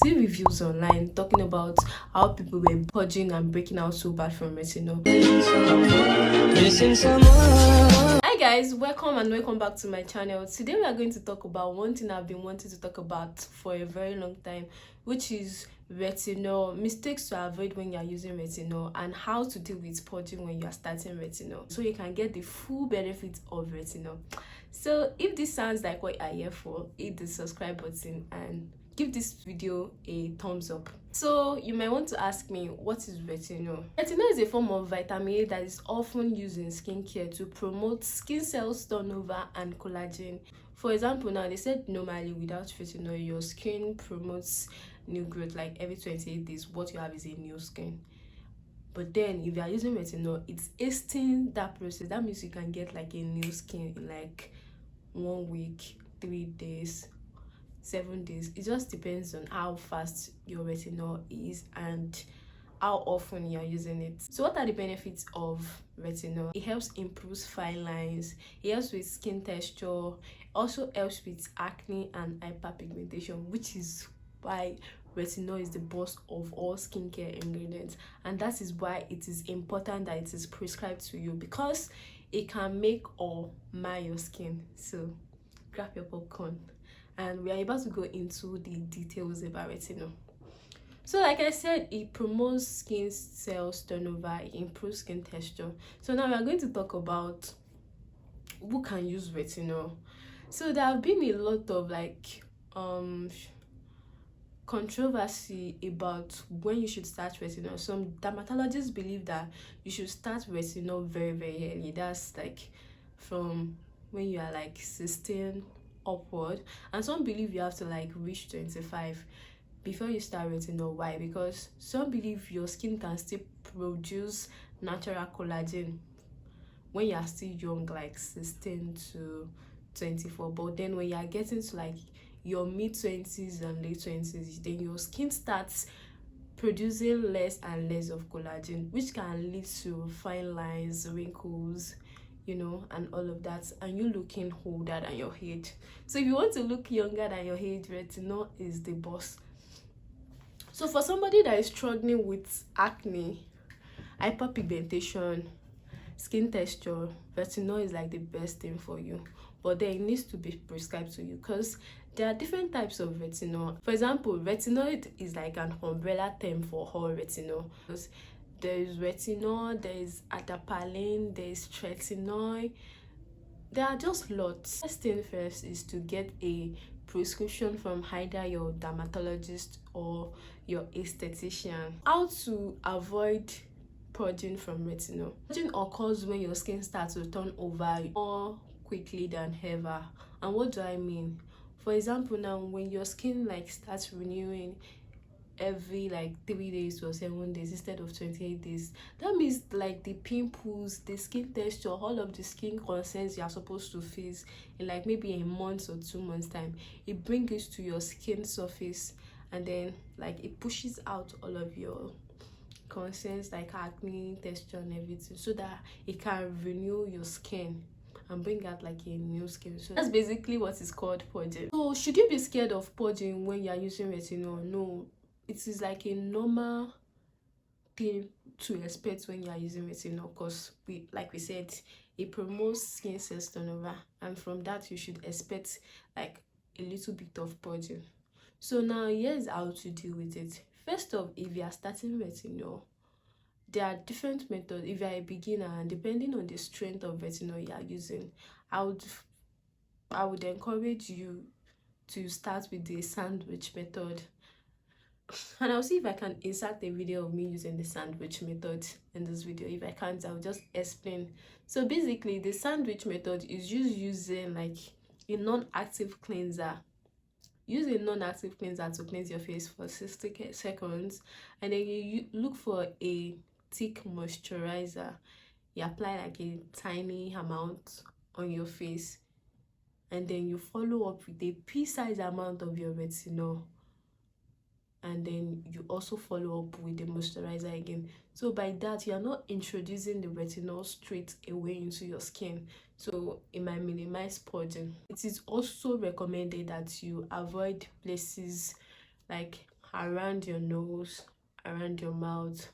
see reviews online talking about how people were purging and breaking out so bad from retinol. Hi guys, welcome back to my channel. Today we are going to talk about one thing I've been wanting to talk about for a very long time, which is retinol, mistakes to avoid when you are using retinol, and how to deal with purging when you are starting retinol so you can get the full benefits of retinol. So if this sounds like what you are here for, hit the subscribe button and give this video a thumbs up. So you might want to ask me, what is retinol? Retinol is a form of vitamin A that is often used in skincare to promote skin cells turnover and collagen. For example, now they said normally without retinol your skin promotes new growth, like every 28 days what you have is a new skin. But then if you are using retinol, it's hastening that process. That means you can get like a new skin in like 1 week, 3 days, 7 days. It just depends on how fast your retinol is and how often you're using it. So what are the benefits of retinol? It helps improve fine lines, it helps with skin texture, also helps with acne and hyperpigmentation, which is why retinol is the boss of all skincare ingredients, and that is why it is important that it is prescribed to you, because it can make or mar your skin. So grab your popcorn and we are about to go into the details about retinol. So like I said, it promotes skin cells turnover, it improves skin texture. So now we are going to talk about who can use retinol. So there have been a lot of controversy about when you should start retinol. Some dermatologists believe that you should start retinol very early. That's like from when you are like 16 upward, and some believe you have to like reach 25 before you start retinol. Why? Because some believe your skin can still produce natural collagen when you are still young, like 16 to 24. But then when you are getting to like your mid-20s and late 20s, then your skin starts producing less and less of collagen, which can lead to fine lines, wrinkles, you know, and all of that, and you looking older than your age. So if you want to look younger than your age, retinol is the boss. So for somebody that is struggling with acne, hyperpigmentation, skin texture, retinol is like the best thing for you. But then it needs to be prescribed to you, because there are different types of retinol. For example, retinoid is like an umbrella term for all retinol. There is retinol, there is adapalene, there is tretinoid. There are just lots. First thing first is to get a prescription from either your dermatologist or your esthetician. How to avoid purging from retinol? Purging occurs when your skin starts to turn over more quickly than ever. And what do I mean? For example, now when your skin like starts renewing every like 3 days or 7 days instead of 28 days, that means like the pimples, the skin texture, all of the skin concerns you are supposed to face in like maybe a month or 2 months time, it brings it to your skin surface, and then like it pushes out all of your concerns like acne, texture and everything, so that it can renew your skin and bring out like a new skin. So that's basically what is called purging. So should you be scared of purging when you are using retinol? No, it is like a normal thing to expect when you are using retinol, because like we said, it promotes skin cells turnover, and from that you should expect like a little bit of purging. So now here's how to deal with it. First off, if you are starting retinol, there are different methods. If you are a beginner, and depending on the strength of retinol you are using, I would encourage you to start with the sandwich method. And I'll see if I can insert a video of me using the sandwich method in this video. If I can't, I'll just explain. So basically, the sandwich method is just using like a non-active cleanser. Use a non-active cleanser to cleanse your face for 60 seconds, and then you look for a thick moisturizer. You apply like a tiny amount on your face, and then you follow up with a pea-sized amount of your retinol, and then you also follow up with the moisturizer again. So by that, you are not introducing the retinol straight away into your skin, so it might minimize purging. It is also recommended that you avoid places like around your nose, around your mouth,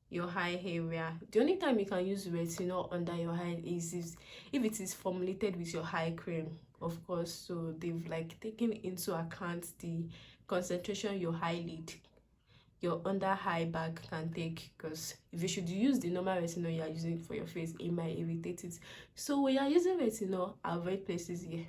your eye area. The only time you can use retinol under your eye is if it is formulated with your eye cream, of course. So they've like taken into account the concentration your eyelid, your under eye bag can take, because if you should use the normal retinol you are using for your face, it might irritate it. So when you are using retinol, avoid places here,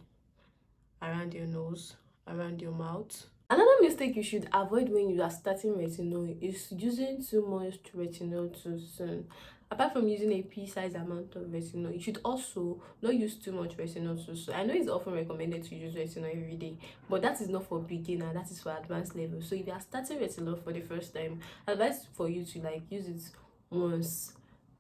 around your nose, around your mouth. Another mistake you should avoid when you are starting retinol is using too much retinol too soon. Apart from using a pea-sized amount of retinol, you should also not use too much retinol too soon. I know it's often recommended to use retinol every day, but that is not for beginner, that is for advanced level. So if you are starting retinol for the first time, advice for you to like use it once,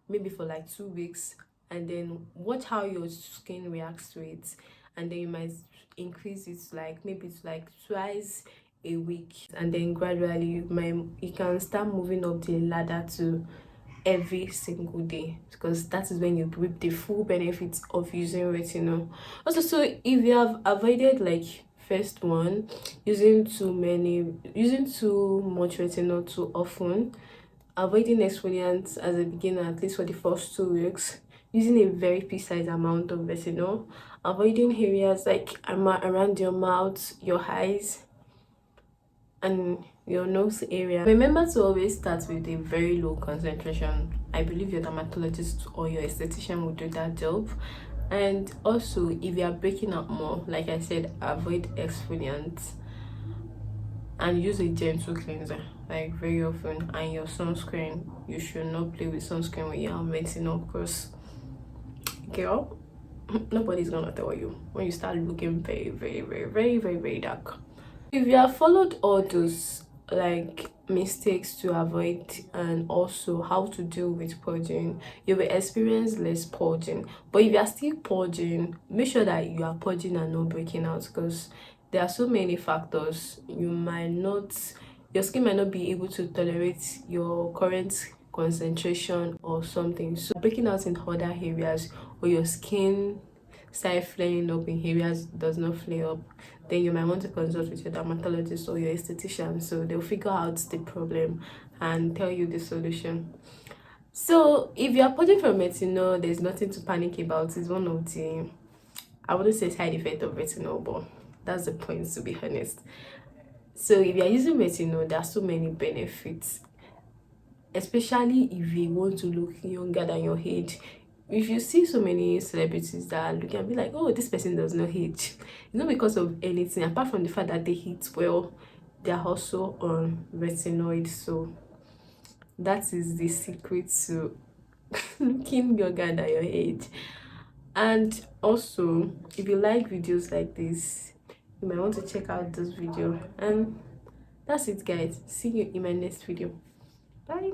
maybe for like 2 weeks, and then watch how your skin reacts to it, and then you might increase it like maybe it's like twice a week, and then gradually you can start moving up the ladder to every single day, because that is when you reap the full benefits of using retinol. Also, so if you have avoided like first one, using too much retinol too often, avoiding exfoliants as a beginner at least for the first 2 weeks, using a very precise amount of retinol, avoiding areas like around your mouth, your eyes, and your nose area. Remember to always start with a very low concentration. I believe your dermatologist or your esthetician will do that job. And also, if you are breaking out more, like I said, avoid exfoliants and use a gentle cleanser like very often. And your sunscreen, you should not play with sunscreen when you are retinol, because girl, nobody's gonna tell you when you start looking very dark. If you have followed all those like mistakes to avoid, and also how to deal with purging, you will experience less purging. But if you are still purging, make sure that you are purging and not breaking out, because there are so many factors. Your skin might not be able to tolerate your current concentration or something. So breaking out in other areas, or your skin start flaring up in areas does not flare up, then you might want to consult with your dermatologist or your esthetician, so they'll figure out the problem and tell you the solution. So if you are purging from retinol, there's nothing to panic about. It's one of the, I wouldn't say side effect of retinol, but that's the point, to be honest. So if you are using retinol, there are so many benefits, especially if you want to look younger than your age. If you see so many celebrities that are looking and be like, oh, this person does not age, it's not because of anything apart from the fact that they eat well. They are also on retinoid, so that is the secret to looking younger than your age. And also, if you like videos like this, you might want to check out this video. And that's it, guys. See you in my next video. Bye.